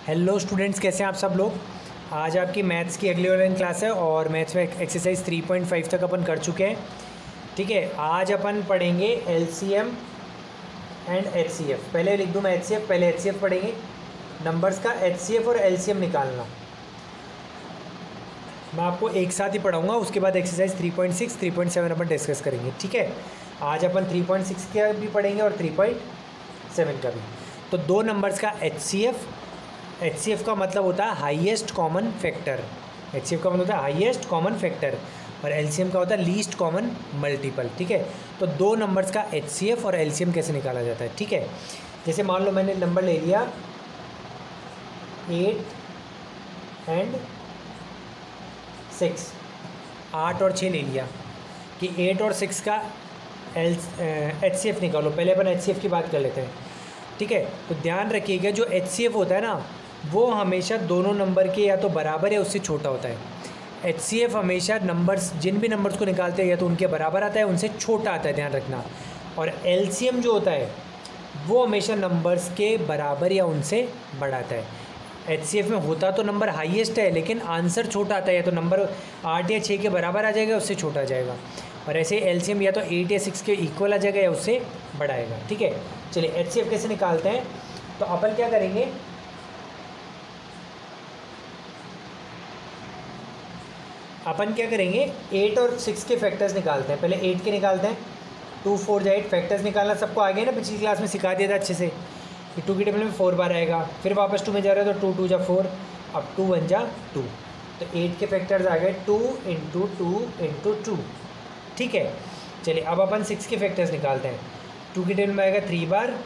Hello students, कैसे हैं आप सब लोग। आज आपकी मैथ्स की अगली ऑनलाइन क्लास है और मैथ्स में एक्सरसाइज 3.5 तक अपन कर चुके हैं। ठीक है, आज अपन पढ़ेंगे एलसीएम एंड एचसीएफ। पहले लिख दूँ मैं एचसीएफ, पहले एचसीएफ पढ़ेंगे। नंबर्स का एचसीएफ और एलसीएम निकालना मैं आपको एक साथ ही पढ़ाऊँगा। उसके बाद एक्सरसाइज 3.6, 3.7 अपन डिस्कस करेंगे। ठीक है, आज अपन 3.6 का भी पढ़ेंगे और 3.7 का भी। तो दो नंबर्स का एचसीएफ का मतलब होता है हाईएस्ट कॉमन फैक्टर। एचसीएफ का मतलब होता है हाईएस्ट कॉमन फैक्टर और एलसीएम का होता है लीस्ट कॉमन मल्टीपल। ठीक है, तो दो नंबर्स का एचसीएफ और एलसीएम कैसे निकाला जाता है। ठीक है, जैसे मान लो मैंने नंबर ले लिया 8 एंड 6, 8 और 6 ले लिया कि 8 और 6 का एचसीएफ निकालो। पहले अपन एचसीएफ की बात कर लेते हैं। ठीक है, तो ध्यान रखिएगा जो एचसीएफ होता है ना, वो हमेशा दोनों नंबर के या तो बराबर या उससे छोटा होता है। एचसीएफ हमेशा नंबर्स, जिन भी नंबर्स को निकालते हैं या तो उनके बराबर आता है, उनसे छोटा आता है, ध्यान रखना। और एलसीएम जो होता है वो हमेशा नंबर्स के बराबर या उनसे बड़ा आता है। एचसीएफ में होता तो नंबर हाईएस्ट है, लेकिन आंसर छोटा आता है, या तो नंबर 8 या 6 के बराबर आ जाएगा, उससे छोटा आ जाएगा। और ऐसे एलसीएम या तो 8 या 6 के इक्वल आ जाएगा या उससे बड़ा आएगा। ठीक है, चलिए एचसीएफ कैसे निकालते हैं। तो अपन क्या करेंगे, अपन क्या करेंगे 8 और 6 के फैक्टर्स निकालते हैं। पहले 8 के निकालते हैं। 2 4 8 फैक्टर्स निकालना सबको आ गया ना, पिछली क्लास में सिखा दिया था अच्छे से कि 2 की टेबल में 4 बार आएगा, फिर वापस 2 में जा रहा है तो 2 2 जा 4, अब 2 1 जा 2। तो 8 के फैक्टर्स आ गए 2 × 2 × 2। ठीक है, चलिए अब अपन 6 के फैक्टर्स निकालते हैं। 2 की टेबल में आएगा 3 बार,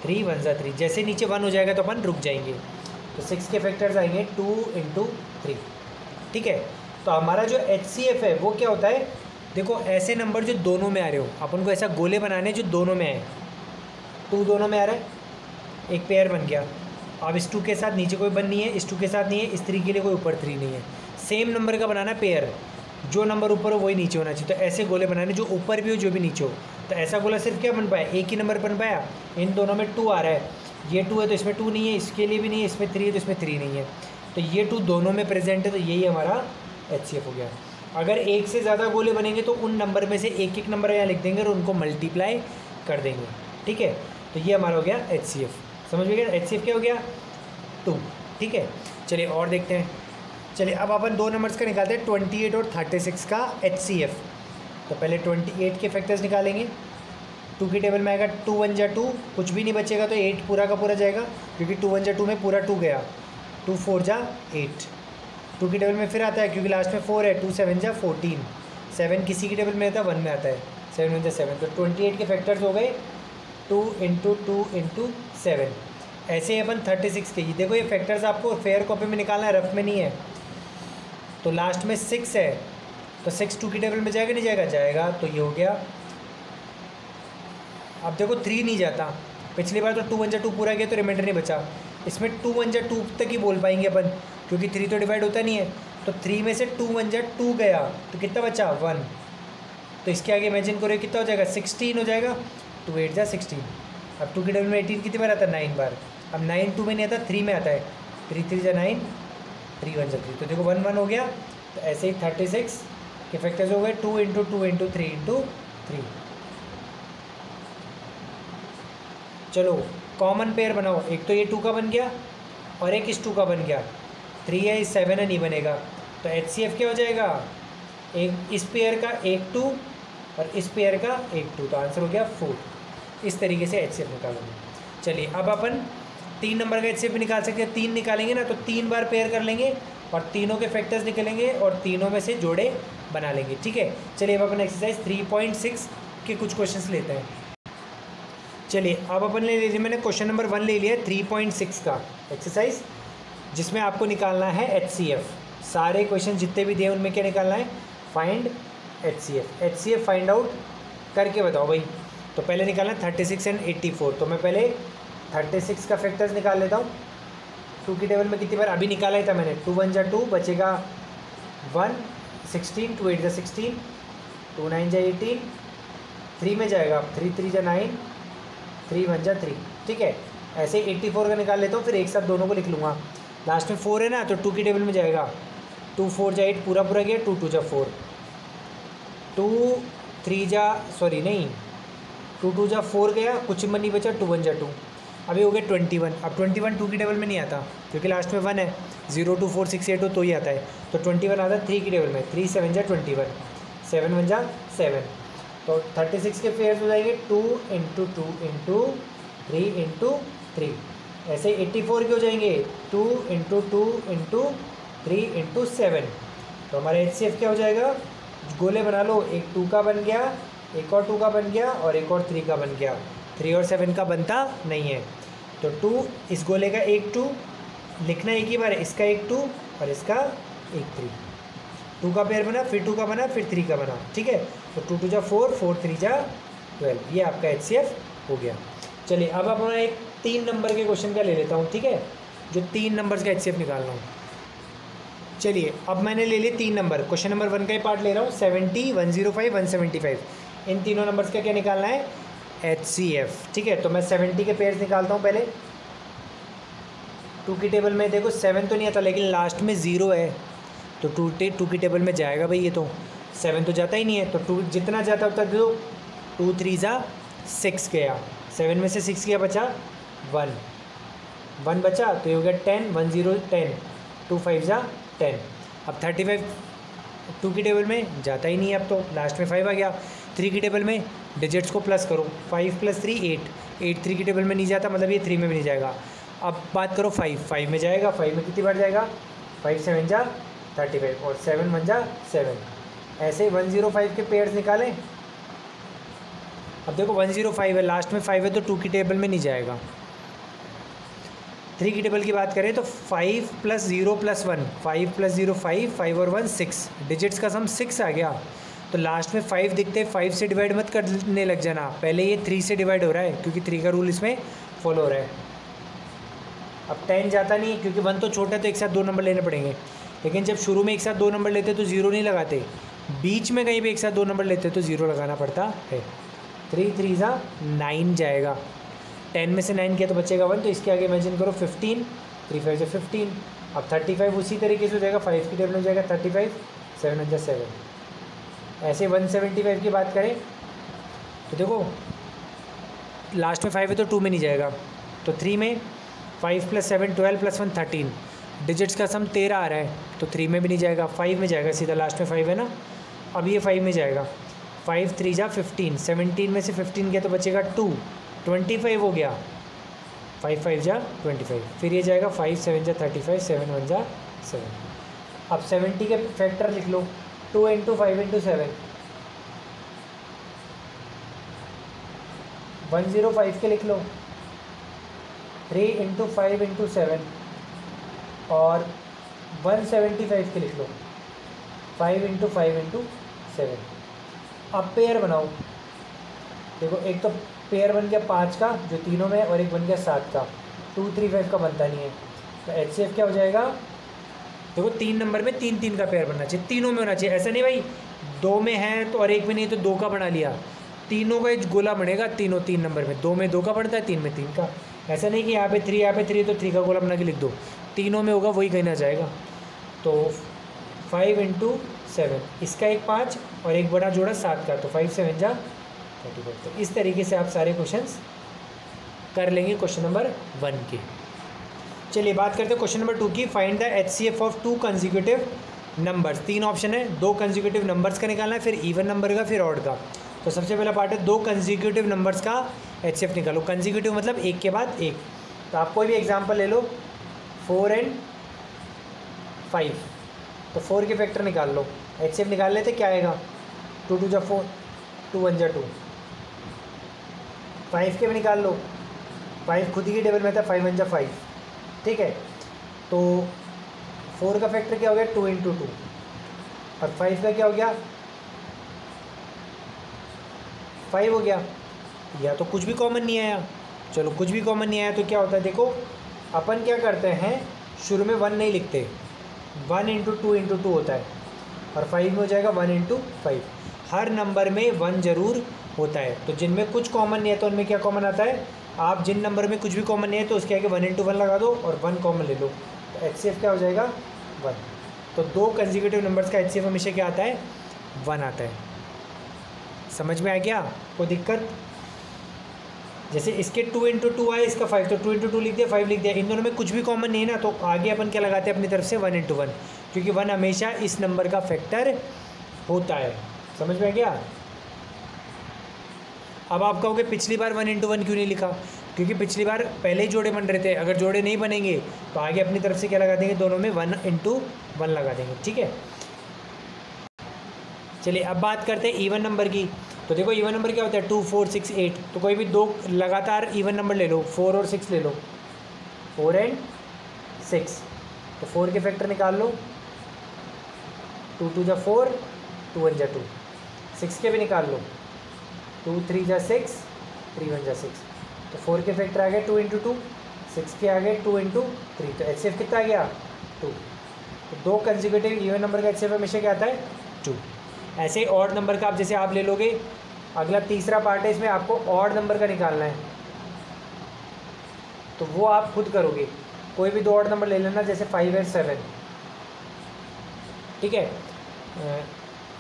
3 1 जा 3। जैसे नीचे 1 हो जाएगा तो अपन रुक जाएंगे। तो 6 के फैक्टर्स आएंगे 2 × 3। ठीक है, तो हमारा जो एचसीएफ है वो क्या होता है, देखो ऐसे नंबर जो दोनों में आ रहे हो, अपन को ऐसा गोले बनाने जो दोनों में आए। 2 दोनों में आ रहा है, एक पेयर बन गया। अब इस 2 के साथ नीचे कोई 1 नहीं है, इस 2 के साथ नहीं है, इस 3 के लिए कोई ऊपर 3 नहीं है। सेम नंबर का बनाना पेयर, जो नंबर ऊपर हो वही नीचे होना चाहिए। तो ऐसे गोले बनाने जो ऊपर भी हो जो भी नीचे हो। तो ऐसा गोला सिर्फ क्या बन पाया, एक ही नंबर बन पाया। इन दोनों में 2 आ रहा है, ये 2 है तो इसमें 2 नहीं है, इसके लिए भी नहीं है, इसमें 3 है तो इसमें 3 नहीं है। तो ये 2 दोनों में प्रेजेंट है, तो यही हमारा एचसीएफ हो गया। अगर एक से ज़्यादा गोले बनेंगे तो उन नंबर में से एक एक नंबर यहाँ लिख देंगे और उनको मल्टीप्लाई कर देंगे। ठीक है, तो ये हमारा हो गया एचसीएफ। समझ में गया, एचसीएफ क्या हो गया 2। ठीक है, चलिए और देखते हैं। चलिए अब अपन दो नंबर्स का निकालते हैं, 28 और 36 का एचसीएफ। तो पहले 28 के फैक्टर्स निकालेंगे। 2 की टेबल में आएगा 2 1 जा 2, कुछ भी नहीं बचेगा तो 8 पूरा का पूरा जाएगा, क्योंकि 2 1 जा 2 में पूरा 2 गया। 2 4 जा 8। 2 की टेबल में फिर आता है, क्योंकि लास्ट में 4 है। 2 7 जा 14। 7 किसी की टेबल में आता है, 1 में आता है। 7 1 जा 7। तो 28 के फैक्टर्स हो गए 2 × 2 × 7। ऐसे ही अपन 36 के, देखो ये फैक्टर्स आपको फेयर कॉपी में निकालना है, रफ में नहीं है। तो लास्ट में 6 है, तो 6 2 की टेबल में जाएगा नहीं जाएगा, जाएगा। तो ये हो गया। अब देखो 3 नहीं जाता, पिछली बार तो 2 1 जा 2 पूरा गया तो रिमाइंडर नहीं बचा। इसमें 2 1 जा 2 तक ही बोल पाएंगे अपन, क्योंकि 3 तो डिवाइड होता नहीं है। तो 3 में से 2 1 जा 2 गया, तो कितना बचा 1। तो इसके आगे इमेजिन करो कितना हो जाएगा, 16 हो जाएगा। 2 8 जा 16। अब 2 की टेबल में 18 कितनी बार आता है, 9 बार। अब 9 2 में नहीं आता, 3 में आता है। 3 3 जा 9, 3 1 जा 3। तो देखो 1 1 हो गया। तो ऐसे ही 36 के फैक्टर्स हो गए 2 × 2 × 3 × 3। चलो कॉमन पेयर बनाओ, एक तो ये 2 का बन गया और एक इस 2 का बन गया। 3 है, इस 7 है, नहीं बनेगा। तो एचसीएफ क्या हो जाएगा, एक इस पेयर का 1 2 और इस पेयर का 1 2। तो आंसर हो गया 4। इस तरीके से एचसीएफ निकालोगे। चलिए अब अपन 3 नंबर का एचसीएफ निकाल सकते हैं। 3 निकालेंगे ना, तो 3 बार पेयर कर लेंगे और तीनों के फैक्टर्स निकलेंगे और तीनों में से जोड़े बना लेंगे। ठीक है, चलिए अब अपन एक्सरसाइज 3.6 के कुछ क्वेश्चंस लेते हैं। चलिए अब अपन ले लीजिए, मैंने क्वेश्चन नंबर 1 ले लिया है 3.6 का एक्सरसाइज, जिसमें आपको निकालना है एचसीएफ। सारे क्वेश्चन जितने भी दिए उनमें क्या निकालना है, find HCF. HCF find out करके बताओ भाई। तो पहले निकालना है 36 एंड 84। तो मैं पहले 36 का फैक्टर्स निकाल लेता हूँ। 2 की टेबल में कितनी बार अभी निकाला ही था मैंने, 2 1 जा 2, बचेगा 1 16, 2 8 जा 16, 2 9 जा 18, 3 में जाएगा 3 3 जा 9, 3 1 जा 3। ठीक है, ऐसे 84 का निकाल लेता हूँ, फिर एक साथ दोनों को लिख लूँगा। लास्ट में 4 है ना, तो 2 की टेबल में जाएगा। 2 4 जा 8 पूरा पूरा गया, 2 2 जा 4, 2 3 जा सॉरी नहीं 2 2 जा 4 गया, कुछ नंबर नहीं बचा, 2 1 जा 2। अभी हो गया 21। अब 21 2 की टेबल में नहीं आता क्योंकि लास्ट में 1 है, 0 2 4 6 8 तो ही आता है, तो 21 आता है 3 की टेबल में। 3 7 जा 21, 7 1 जा 7, तो 36 के पेयर्स हो जाएंगे 2 इंटू 2 इंटू 3 इंटू 3। ऐसे 84 के हो जाएंगे 2 इंटू 2 इंटू 3 इंटू 7। तो हमारा HCF क्या हो जाएगा, गोले बना लो, एक 2 का बन गया, एक और 2 का बन गया और एक और 3 का बन गया। 3 और 7 का बनता नहीं है, तो 2 इस गोले का एक 2 लिखना एक ही बार है, इसका एक 2 और इसका एक 3। 2 का पेयर बना, फिर 2 का बना, फिर 3 का बना, ठीक है। तो 2 2 जा 4, 4 3 जा 12, ये आपका HCF हो गया। चलिए अब अपना एक 3 नंबर के क्वेश्चन का ले लेता हूँ, ठीक है, जो 3 नंबर्स का HCF निकालना हूँ। चलिए अब मैंने ले लिए 3 नंबर, क्वेश्चन नंबर 1 का ही पार्ट ले रहा हूँ। 70 105 175, इन तीनों नंबर्स का क्या निकालना है, HCF, ठीक है। तो मैं 70 के पेयर्स निकालता हूँ पहले। 2 की टेबल में देखो 7 तो नहीं आता, लेकिन लास्ट में 0 है, तो 2 की टेबल में जाएगा भाई, ये तो 7 तो जाता ही नहीं है, तो 2 जितना जाता उतना दे दो। 2 3 जा 6 गया, 7 में से 6 गया, बचा 1 बचा, तो ये हो गया 10, 1 0 10, 2 5 जा 10। अब 35 2 की टेबल में जाता ही नहीं है, अब तो लास्ट में 5 आ गया। 3 की टेबल में डिजिट्स को प्लस करो, 5 + 3 8, 8 3 की टेबल में नहीं जाता, मतलब ये 3 में भी नहीं जाएगा। अब बात करो 5 में जाएगा, 5 में कितनी बार जाएगा, 5 7 जा 35 और 7 1 जा 7। ऐसे 105 के पेयर्स निकालें। अब देखो 105 है, लास्ट में 5 है, तो 2 की टेबल में नहीं जाएगा। 3 की टेबल की बात करें तो 5 + 0 + 1, 5 + 0 5, 5 और 1 6, डिजिट्स का सम 6 आ गया। तो लास्ट में 5 दिखते, 5 से डिवाइड मत करने लग जाना, पहले ये 3 से डिवाइड हो रहा है क्योंकि 3 का रूल इसमें फॉलो हो रहा है। अब 10 जाता नहीं क्योंकि 1 तो छोटा है, तो एक साथ 2 नंबर लेने पड़ेंगे, लेकिन जब शुरू में एक साथ 2 नंबर लेते तो 0 नहीं लगाते, बीच में कहीं भी एक साथ 2 नंबर लेते तो 0 लगाना पड़ता है। 3 3 जा 9 जाएगा, 10 में से 9 किया तो बचेगा 1, तो इसके आगे इमेजिन करो 15, 3 5 से 15। अब 35 उसी तरीके से हो जाएगा, 5 की टेबल में जाएगा 35, 7 1 जा 7। ऐसे 175 की बात करें तो देखो लास्ट में 5 है तो 2 में नहीं जाएगा, तो 3 में 5 + 7 12 + 1 13, डिजिट्स का सम 13 आ रहा है, तो 3 में भी नहीं जाएगा, 5 में जाएगा सीधा, लास्ट में 5 है ना। अब ये 5 में जाएगा, 5 3 जा 15, 17 में से 15 गया तो बचेगा 2, 25 हो गया, 5 5 जा 25, फिर ये जाएगा 5 7 जा 35, 7 1 जा 7। अब 70 के फैक्टर लिख लो, 2 × 5 × 7, 105 के लिख लो, 3 × 5 × 7 और 175 के लिख लो, 5 × 5 × 7। अब पेयर बनाओ, देखो एक तो पेयर बन गया 5 का जो तीनों में, और एक बन गया 7 का, 2 3 5 का बनता नहीं है, तो HCF क्या हो जाएगा, देखो 3 नंबर में 3 3 का पेयर बनना चाहिए, तीनों में होना चाहिए, ऐसा नहीं भाई 2 में है तो और एक में नहीं तो 2 का बना लिया, तीनों का एक गोला बनेगा, तीनों 3 नंबर में, 2 में 2 का बनता है, 3 में 3 का। ऐसा नहीं कि यहाँ पे 3 यहाँ पे 3 तो 3 का गोला बना के लिख दो, तीनों में होगा वही कहना जाएगा। तो 5 × 7, इसका एक 5 और एक बड़ा जोड़ा 7 का, तो 5 7 जा 35। तो इस तरीके से आप सारे क्वेश्चंस कर लेंगे क्वेश्चन नंबर 1 के। चलिए बात करते हैं क्वेश्चन नंबर 2 की। Find the HCF of 2 consecutive numbers. 3 option है, 2 कंसेक्यूटिव नंबर्स का निकालना है, फिर इवन नंबर का, फिर ऑड का। तो सबसे पहला पार्ट है 2 कंसेक्यूटिव नंबर्स का HCF निकालो। कंसेक्यूटिव मतलब एक के बाद एक। तो आप कोई भी एग्जांपल ले लो, 4 और 5, तो 4 के फैक्टर निकाल लो, HCF निकाल लेते क्या आएगा, 2 2 जा 4, 2 1 जा 2। 5 के भी निकाल लो, 5 खुद ही की टेबल में था, 5 1 जा 5, ठीक है। तो 4 का फैक्टर क्या हो गया, 2 × 2, और 5 का क्या हो गया, 5 हो गया। या तो कुछ भी कॉमन नहीं आया, चलो कुछ भी कॉमन नहीं आया तो क्या होता है, देखो अपन क्या करते हैं, शुरू में 1 नहीं लिखते, 1 × 2 × 2 होता है, और 5 में हो जाएगा 1 × 5। हर नंबर में 1 ज़रूर होता है, तो जिनमें कुछ कॉमन नहीं है तो उनमें क्या कॉमन आता है, आप जिन नंबर में कुछ भी कॉमन नहीं है तो उसके आगे 1 × 1 लगा दो और 1 कॉमन ले लो, तो HCF क्या हो जाएगा 1। तो 2 कंसेक्यूटिव नंबर्स का HCF हमेशा क्या आता है 1 आता है। समझ में आ गया? कोई दिक्कत? जैसे इसके 2 × 2 आए, इसका 5, तो 2 × 2 लिख दिया, 5 लिख दिया। इन दोनों में कुछ भी कॉमन नहीं है ना, तो आगे अपन क्या लगाते हैं अपनी तरफ से 1 × 1, क्योंकि 1 हमेशा इस नंबर का फैक्टर होता है। समझ में आ गया? अब आप कहोगे पिछली बार 1 × 1 क्यों नहीं लिखा? क्योंकि पिछली बार पहले ही जोड़े बन रहे थे, अगर जोड़े नहीं बनेंगे तो आगे अपनी तरफ से क्या लगा देंगे, दोनों में 1 × 1 लगा देंगे। ठीक है, चलिए अब बात करते हैं इवन नंबर की। तो देखो इवन नंबर क्या होता है 2, 4, 6, 8। तो कोई भी 2 लगातार इवन नंबर ले लो, 4 और 6 ले लो, 4 और 6। तो 4 के फैक्टर निकाल लो, 2 × 2 = 4, 2 × 1 = 2। 6 के भी निकाल लो, 2 × 3 = 6, 3 × 1 = 6। तो 4 के फैक्टर आ गए 2 × 2, 6 के आ गए 2 × 3। तो HCF कितना आ गया 2। तो 2 कंसेक्यूटिव इवन नंबर का HCF हमेशा क्या आता है 2। ऐसे ही ऑड नंबर का आप जैसे आप ले लोगे, अगला तीसरा पार्ट है, इसमें आपको ऑड नंबर का निकालना है, तो वो आप खुद करोगे। कोई भी 2 ऑड नंबर ले लेना, जैसे 5 और 7, ठीक है,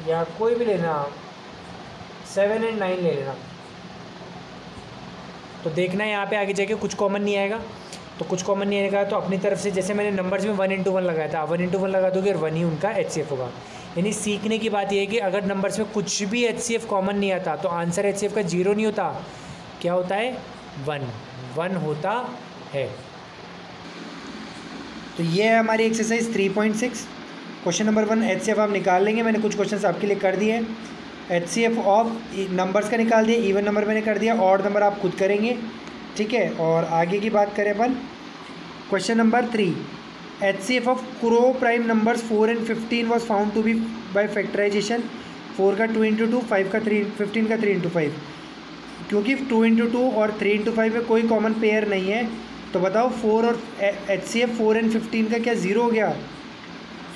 या कोई भी लेना, 7 और 9 ले लेना। तो देखना है यहाँ पे आगे जाके कुछ कॉमन नहीं आएगा। तो कुछ कॉमन नहीं आएगा तो अपनी तरफ से, जैसे मैंने नंबर्स में 1 × 1 लगाया था, 1 × 1 लगा दोगे और 1 ही उनका HCF होगा। यानी सीखने की बात यह है कि अगर नंबर्स में कुछ भी HCF कॉमन नहीं आता तो आंसर HCF का 0 नहीं होता, क्या होता है 1 होता है। तो ये है हमारी एक्सरसाइज 3.6। क्वेश्चन नंबर 1 HCF आप निकाल लेंगे। मैंने कुछ क्वेश्चन आपके लिए कर दिए। HCF ऑफ नंबर्स का निकाल दिया, इवन नंबर मैंने कर दिया, ऑड नंबर आप खुद करेंगे। ठीक है, और आगे की बात करें अपन, question number 3, HCF of co prime numbers 4 और 15 was found to be by factorization. 4 का 2 × 2, 5 का 3, 15 का 3 × 5। क्योंकि 2 × 2 और 3 × 5 में कोई कॉमन पेयर नहीं है, तो बताओ 4 और HCF 4 और 15 का क्या 0 हो गया?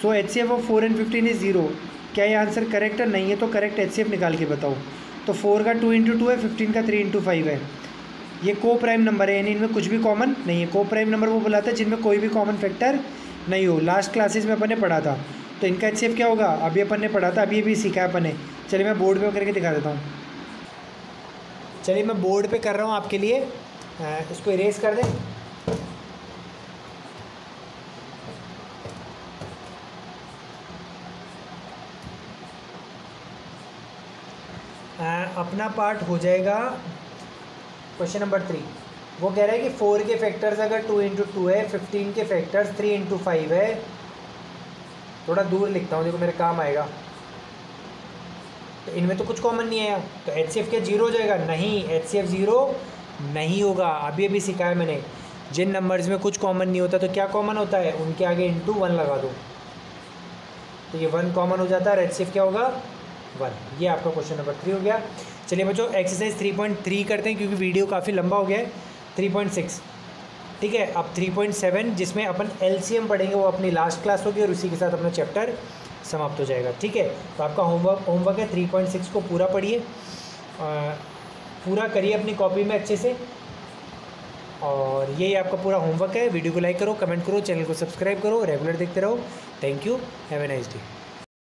सो HCF ऑफ 4 और 15 इज़ 0। क्या ये आंसर करेक्ट है? नहीं है, तो करेक्ट HCF निकाल के बताओ। तो 4 का 2 × 2 है, 15 का 3 × 5 है। ये को प्राइम नंबर है, यानी इनमें कुछ भी कॉमन नहीं है। को प्राइम नंबर वो बुलाता है जिनमें कोई भी कॉमन फैक्टर नहीं हो। लास्ट क्लासेस में अपन ने पढ़ा था। तो इनका HCF क्या होगा? अभी अपन ने पढ़ा था, अभी भी सीखा है अपन ने। चलिए मैं बोर्ड पे करके दिखा देता हूँ। चलिए मैं बोर्ड पे कर रहा हूँ आपके लिए, इसको इरेज कर दें। अपना पार्ट हो जाएगा क्वेश्चन नंबर 3। वो कह रहा है कि 4 के फैक्टर्स अगर 2 × 2 है, 15 के फैक्टर्स 3 × 5 है। थोड़ा दूर लिखता हूँ, देखो मेरे काम आएगा। तो इनमें तो कुछ कॉमन नहीं आया, तो HCF क्या 0 हो जाएगा? नहीं, HCF 0 नहीं होगा। अभी सिखाया मैंने, जिन नंबर्स में कुछ कॉमन नहीं होता तो क्या कॉमन होता है, उनके आगे × 1 लगा दो, तो ये 1 कॉमन हो जाता है और HCF क्या होगा 1। ये आपका क्वेश्चन नंबर 3 हो गया। चलिए बच्चों एक्सरसाइज 3.3 करते हैं, क्योंकि वीडियो काफ़ी लंबा हो गया है। 3.6 ठीक है। अब 3.7 जिसमें अपन LCM पढ़ेंगे, वो अपनी लास्ट क्लास होगी और उसी के साथ अपना चैप्टर समाप्त हो जाएगा। ठीक है, तो आपका होमवर्क है 3.6 को पूरा पढ़िए, पूरा करिए अपनी कॉपी में अच्छे से, और यही आपका पूरा होमवर्क है। वीडियो को लाइक करो, कमेंट करो, चैनल को सब्सक्राइब करो, रेगुलर देखते रहो। Thank you, have a nice day.